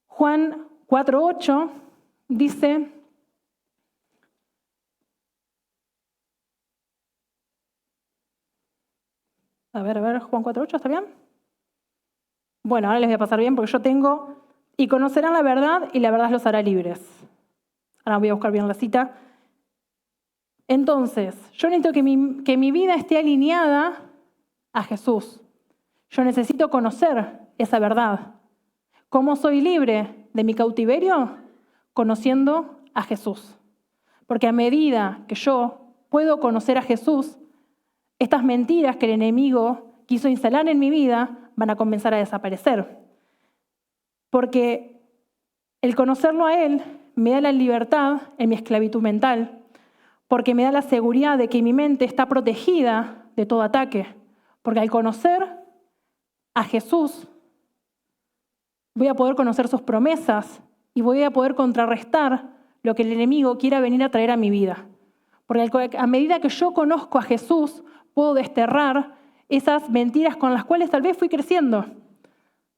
Juan 4:8 dice: a ver, Juan 4:8, ¿está bien? Bueno, ahora les voy a pasar bien porque yo tengo: y conocerán la verdad y la verdad los hará libres. Ahora voy a buscar bien la cita. Entonces, yo necesito que mi vida esté alineada a Jesús. Yo necesito conocer esa verdad. ¿Cómo soy libre de mi cautiverio? Conociendo a Jesús. Porque a medida que yo puedo conocer a Jesús, estas mentiras que el enemigo quiso instalar en mi vida van a comenzar a desaparecer. Porque el conocerlo a Él me da la libertad en mi esclavitud mental, porque me da la seguridad de que mi mente está protegida de todo ataque. Porque al conocer a Jesús, voy a poder conocer sus promesas y voy a poder contrarrestar lo que el enemigo quiera venir a traer a mi vida. Porque a medida que yo conozco a Jesús, puedo desterrar esas mentiras con las cuales tal vez fui creciendo,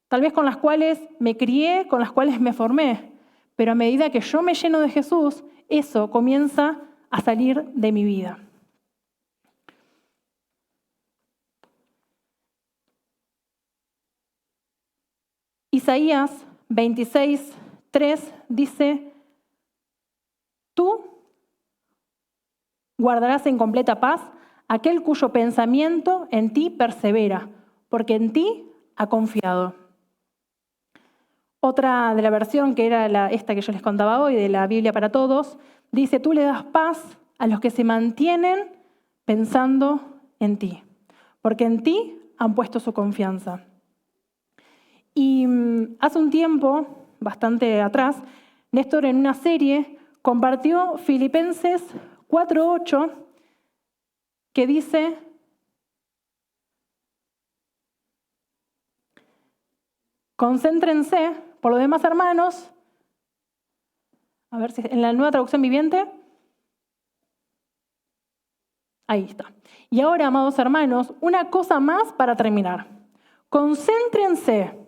tal vez con las cuales me crié, con las cuales me formé. Pero a medida que yo me lleno de Jesús, eso comienza a salir de mi vida. Isaías 26:3 dice: tú guardarás en completa paz aquel cuyo pensamiento en ti persevera, porque en ti ha confiado. Otra de la versión, que era esta que yo les contaba hoy, de la Biblia para Todos, dice: tú le das paz a los que se mantienen pensando en ti, porque en ti han puesto su confianza. Y hace un tiempo, bastante atrás, Néstor en una serie compartió Filipenses 4:8, que dice: concéntrense, por lo demás, hermanos, a ver si en la Nueva Traducción Viviente, ahí está. Y ahora, amados hermanos, una cosa más para terminar. Concéntrense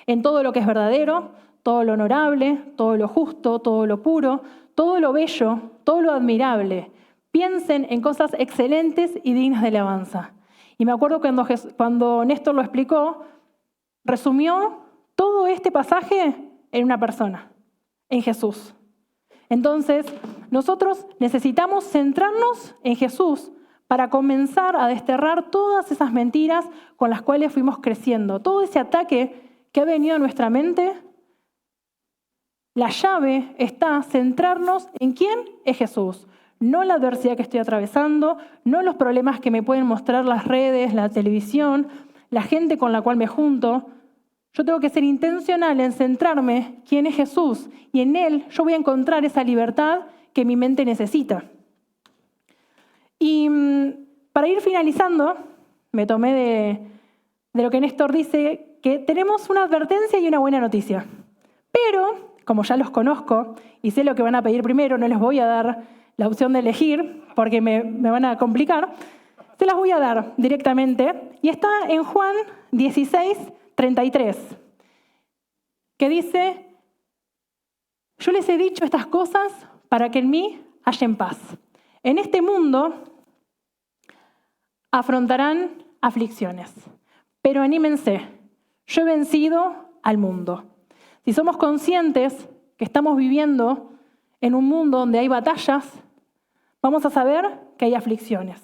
en todo lo que es verdadero, todo lo honorable, todo lo justo, todo lo puro, todo lo bello, todo lo admirable. Piensen en cosas excelentes y dignas de alabanza. Y me acuerdo cuando Néstor lo explicó, resumió todo este pasaje en una persona, en Jesús. Entonces, nosotros necesitamos centrarnos en Jesús para comenzar a desterrar todas esas mentiras con las cuales fuimos creciendo. Todo ese ataque que ha venido a nuestra mente, la llave está en centrarnos en quién es Jesús. No la adversidad que estoy atravesando, no los problemas que me pueden mostrar las redes, la televisión, la gente con la cual me junto. Yo tengo que ser intencional en centrarme quién es Jesús y en Él yo voy a encontrar esa libertad que mi mente necesita. Y para ir finalizando, me tomé de lo que Néstor dice, que tenemos una advertencia y una buena noticia. Pero, como ya los conozco y sé lo que van a pedir primero, no les voy a dar la opción de elegir porque me van a complicar. Se las voy a dar directamente. Y está en Juan 16:33, que dice: yo les he dicho estas cosas para que en mí hallen paz. En este mundo afrontarán aflicciones, pero anímense, yo he vencido al mundo. Si somos conscientes que estamos viviendo en un mundo donde hay batallas, vamos a saber que hay aflicciones.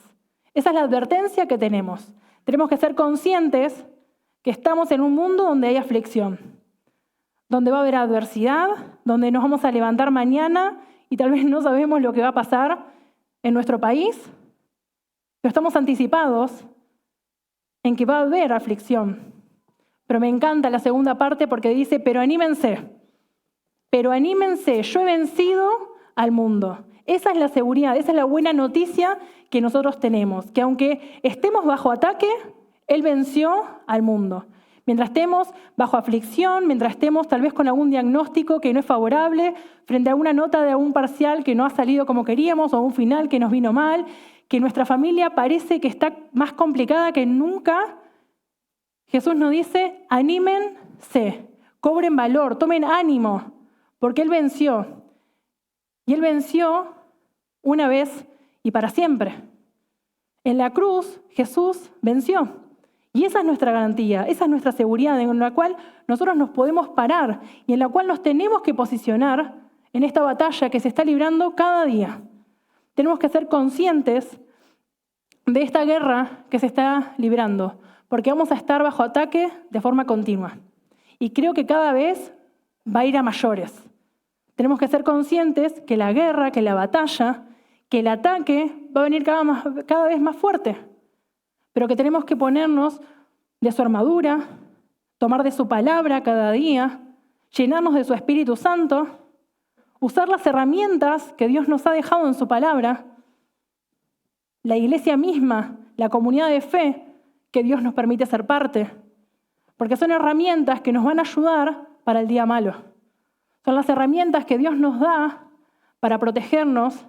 Esa es la advertencia que tenemos. Tenemos que ser conscientes que estamos en un mundo donde hay aflicción, donde va a haber adversidad, donde nos vamos a levantar mañana y tal vez no sabemos lo que va a pasar en nuestro país, pero estamos anticipados en que va a haber aflicción. Pero me encanta la segunda parte porque dice, pero anímense, yo he vencido al mundo. Esa es la seguridad, esa es la buena noticia que nosotros tenemos, que aunque estemos bajo ataque, Él venció al mundo. Mientras estemos bajo aflicción, mientras estemos tal vez con algún diagnóstico que no es favorable, frente a una nota de algún parcial que no ha salido como queríamos o un final que nos vino mal, que nuestra familia parece que está más complicada que nunca, Jesús nos dice, anímense, cobren valor, tomen ánimo, porque Él venció. Y Él venció una vez y para siempre. En la cruz, Jesús venció. Y esa es nuestra garantía, esa es nuestra seguridad en la cual nosotros nos podemos parar y en la cual nos tenemos que posicionar en esta batalla que se está librando cada día. Tenemos que ser conscientes de esta guerra que se está librando, porque vamos a estar bajo ataque de forma continua. Y creo que cada vez va a ir a mayores. Tenemos que ser conscientes que la guerra, que la batalla, que el ataque va a venir cada vez más fuerte, pero que tenemos que ponernos de su armadura, tomar de su palabra cada día, llenarnos de su Espíritu Santo, usar las herramientas que Dios nos ha dejado en su palabra, la iglesia misma, la comunidad de fe que Dios nos permite ser parte, porque son herramientas que nos van a ayudar para el día malo. Son las herramientas que Dios nos da para protegernos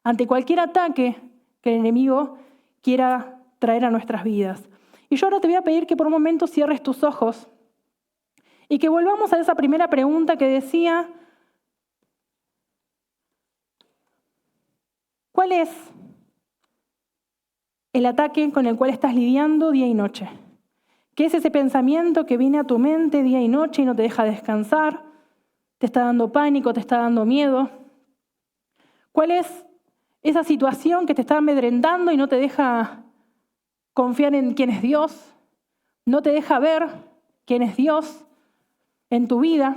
ante cualquier ataque que el enemigo quiera traer a nuestras vidas. Y yo ahora te voy a pedir que por un momento cierres tus ojos y que volvamos a esa primera pregunta que decía, ¿cuál es el ataque con el cual estás lidiando día y noche? ¿Qué es ese pensamiento que viene a tu mente día y noche y no te deja descansar? ¿Te está dando pánico? ¿Te está dando miedo? ¿Cuál es esa situación que te está amedrentando y no te deja confiar en quién es Dios? ¿No te deja ver quién es Dios en tu vida?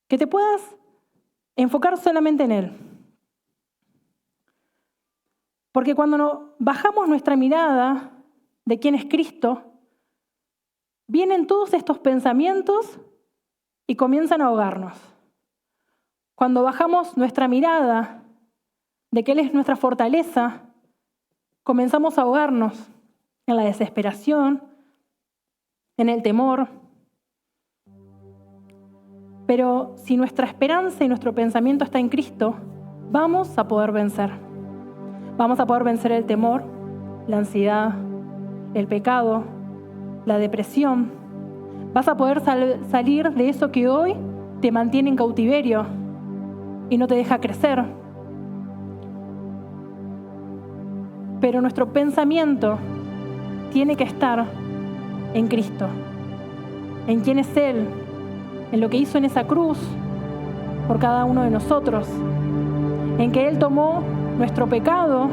Que te puedas enfocar solamente en Él. Porque cuando bajamos nuestra mirada de quién es Cristo, vienen todos estos pensamientos y comienzan a ahogarnos. Cuando bajamos nuestra mirada de que Él es nuestra fortaleza, comenzamos a ahogarnos en la desesperación, en el temor. Pero si nuestra esperanza y nuestro pensamiento está en Cristo, vamos a poder vencer. Vamos a poder vencer el temor, la ansiedad, el pecado, la depresión. Vas a poder salir de eso que hoy te mantiene en cautiverio y no te deja crecer. Pero nuestro pensamiento tiene que estar en Cristo, en quién es Él, en lo que hizo en esa cruz por cada uno de nosotros, en que Él tomó nuestro pecado,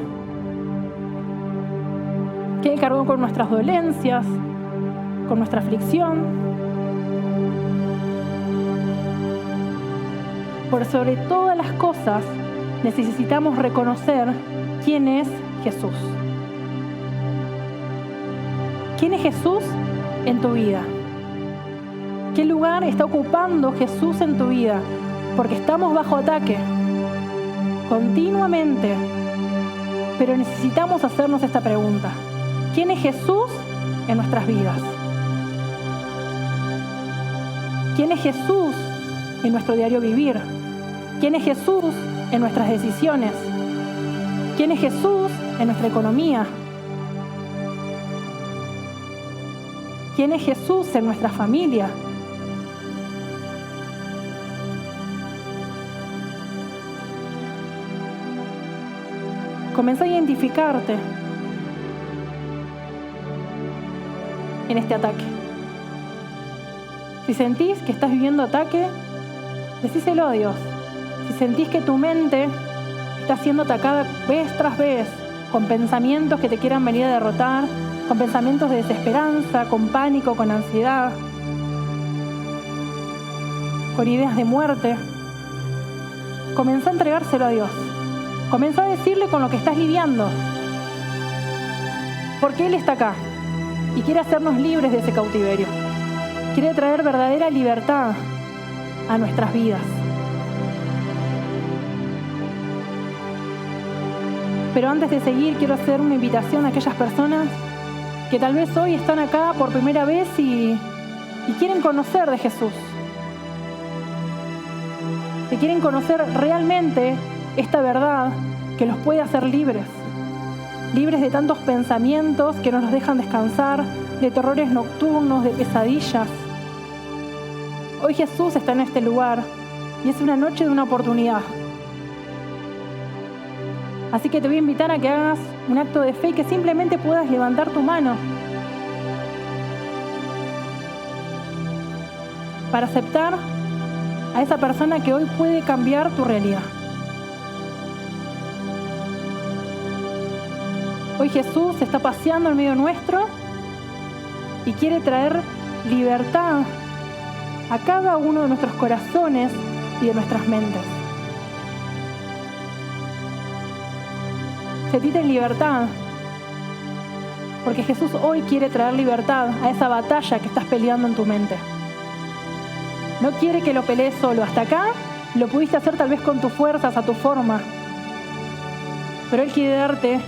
que Él cargó con nuestras dolencias, con nuestra aflicción. Por sobre todas las cosas, necesitamos reconocer quién es Jesús. ¿Quién es Jesús en tu vida? ¿Qué lugar está ocupando Jesús en tu vida? Porque estamos bajo ataque continuamente, pero necesitamos hacernos esta pregunta. ¿Quién es Jesús en nuestras vidas? ¿Quién es Jesús en nuestro diario vivir? ¿Quién es Jesús en nuestras decisiones? ¿Quién es Jesús en nuestra economía? ¿Quién es Jesús en nuestra familia? comenzá a identificarte en este ataque. Si sentís que estás viviendo ataque, decíselo a Dios. Si sentís que tu mente está siendo atacada vez tras vez con pensamientos que te quieran venir a derrotar, con pensamientos de desesperanza, con pánico, con ansiedad, con ideas de muerte, comenzá a entregárselo a Dios. Comenzá a decirle con lo que estás lidiando. Porque Él está acá y quiere hacernos libres de ese cautiverio. Quiere traer verdadera libertad a nuestras vidas. Pero antes de seguir, quiero hacer una invitación a aquellas personas que tal vez hoy están acá por primera vez y quieren conocer de Jesús. Que quieren conocer realmente esta verdad que los puede hacer libres. Libres de tantos pensamientos que no nos dejan descansar, de terrores nocturnos, de pesadillas. Hoy Jesús está en este lugar y es una noche de una oportunidad. Así que te voy a invitar a que hagas un acto de fe y que simplemente puedas levantar tu mano para aceptar a esa persona que hoy puede cambiar tu realidad. Hoy Jesús se está paseando en medio nuestro y quiere traer libertad a cada uno de nuestros corazones y de nuestras mentes. Sentite en libertad, porque Jesús hoy quiere traer libertad a esa batalla que estás peleando en tu mente. No quiere que lo pelees solo. Hasta acá lo pudiste hacer tal vez con tus fuerzas, a tu forma. Pero Él quiere darte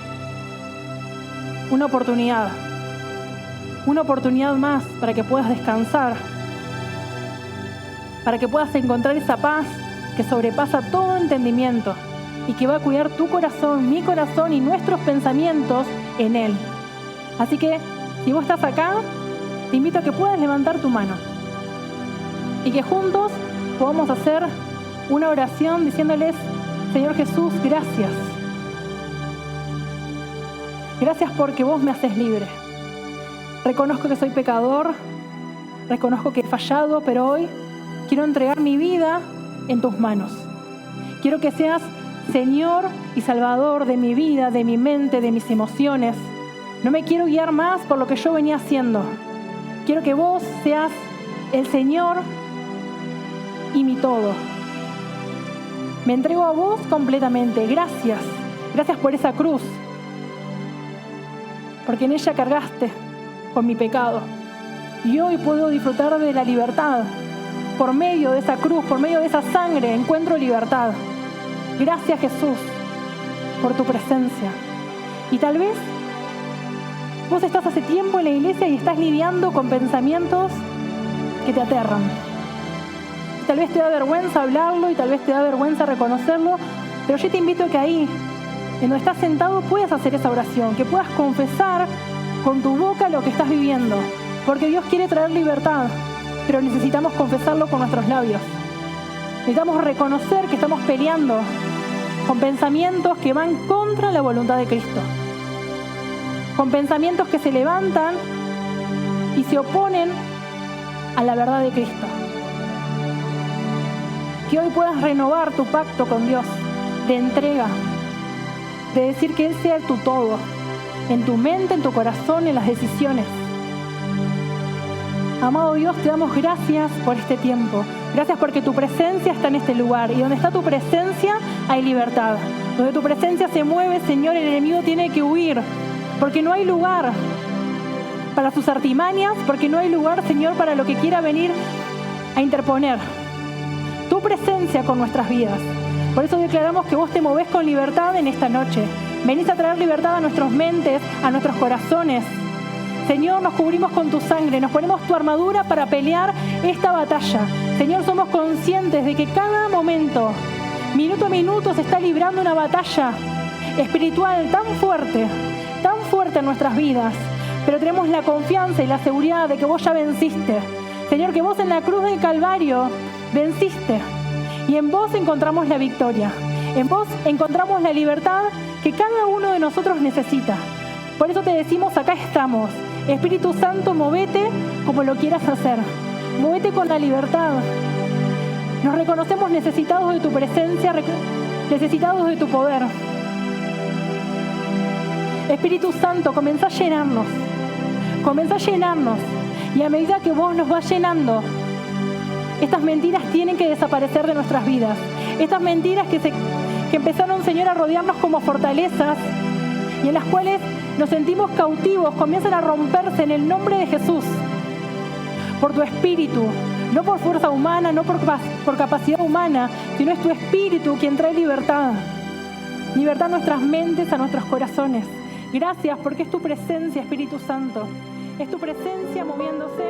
una oportunidad más para que puedas descansar, para que puedas encontrar esa paz que sobrepasa todo entendimiento y que va a cuidar tu corazón, mi corazón y nuestros pensamientos en Él. Así que, si vos estás acá, te invito a que puedas levantar tu mano y que juntos podamos hacer una oración diciéndoles: Señor Jesús, gracias. Gracias porque vos me haces libre. Reconozco que soy pecador, reconozco que he fallado, pero hoy quiero entregar mi vida en tus manos. Quiero que seas Señor y Salvador de mi vida, de mi mente, de mis emociones. No me quiero guiar más por lo que yo venía haciendo. Quiero que vos seas el Señor y mi todo. Me entrego a vos completamente. Gracias. Gracias por esa cruz. Porque en ella cargaste con mi pecado. Y hoy puedo disfrutar de la libertad. Por medio de esa cruz, por medio de esa sangre, encuentro libertad. Gracias, Jesús, por tu presencia. Y tal vez vos estás hace tiempo en la iglesia y estás lidiando con pensamientos que te aterran. Tal vez te da vergüenza hablarlo y tal vez te da vergüenza reconocerlo, pero yo te invito a que ahí, en donde estás sentado, puedas hacer esa oración, que puedas confesar con tu boca lo que estás viviendo, porque Dios quiere traer libertad, pero necesitamos confesarlo con nuestros labios. Necesitamos reconocer que estamos peleando con pensamientos que van contra la voluntad de Cristo, con pensamientos que se levantan y se oponen a la verdad de Cristo. Que hoy puedas renovar tu pacto con Dios de entrega, de decir que Él sea tu todo, en tu mente, en tu corazón, en las decisiones. Amado Dios, te damos gracias por este tiempo. Gracias porque tu presencia está en este lugar. Y donde está tu presencia hay libertad. Donde tu presencia se mueve, Señor, el enemigo tiene que huir. Porque no hay lugar para sus artimañas. Porque no hay lugar, Señor, para lo que quiera venir a interponer. Tu presencia con nuestras vidas. Por eso declaramos que vos te movés con libertad en esta noche. Venís a traer libertad a nuestras mentes, a nuestros corazones. Señor, nos cubrimos con tu sangre, nos ponemos tu armadura para pelear esta batalla. Señor, somos conscientes de que cada momento, minuto a minuto, se está librando una batalla espiritual tan fuerte en nuestras vidas. Pero tenemos la confianza y la seguridad de que vos ya venciste. Señor, que vos en la cruz del Calvario venciste. Y en vos encontramos la victoria. En vos encontramos la libertad que cada uno de nosotros necesita. Por eso te decimos, acá estamos. Espíritu Santo, movete como lo quieras hacer. Movete con la libertad. Nos reconocemos necesitados de tu presencia, necesitados de tu poder. Espíritu Santo, comenzá a llenarnos. Comenzá a llenarnos. Y a medida que vos nos vas llenando, estas mentiras tienen que desaparecer de nuestras vidas. Estas mentiras que empezaron, Señor, a rodearnos como fortalezas y en las cuales nos sentimos cautivos, comienzan a romperse en el nombre de Jesús. Por tu Espíritu, no por fuerza humana, no por capacidad humana, sino es tu Espíritu quien trae libertad. Libertad a nuestras mentes, a nuestros corazones. Gracias porque es tu presencia, Espíritu Santo. Es tu presencia moviéndose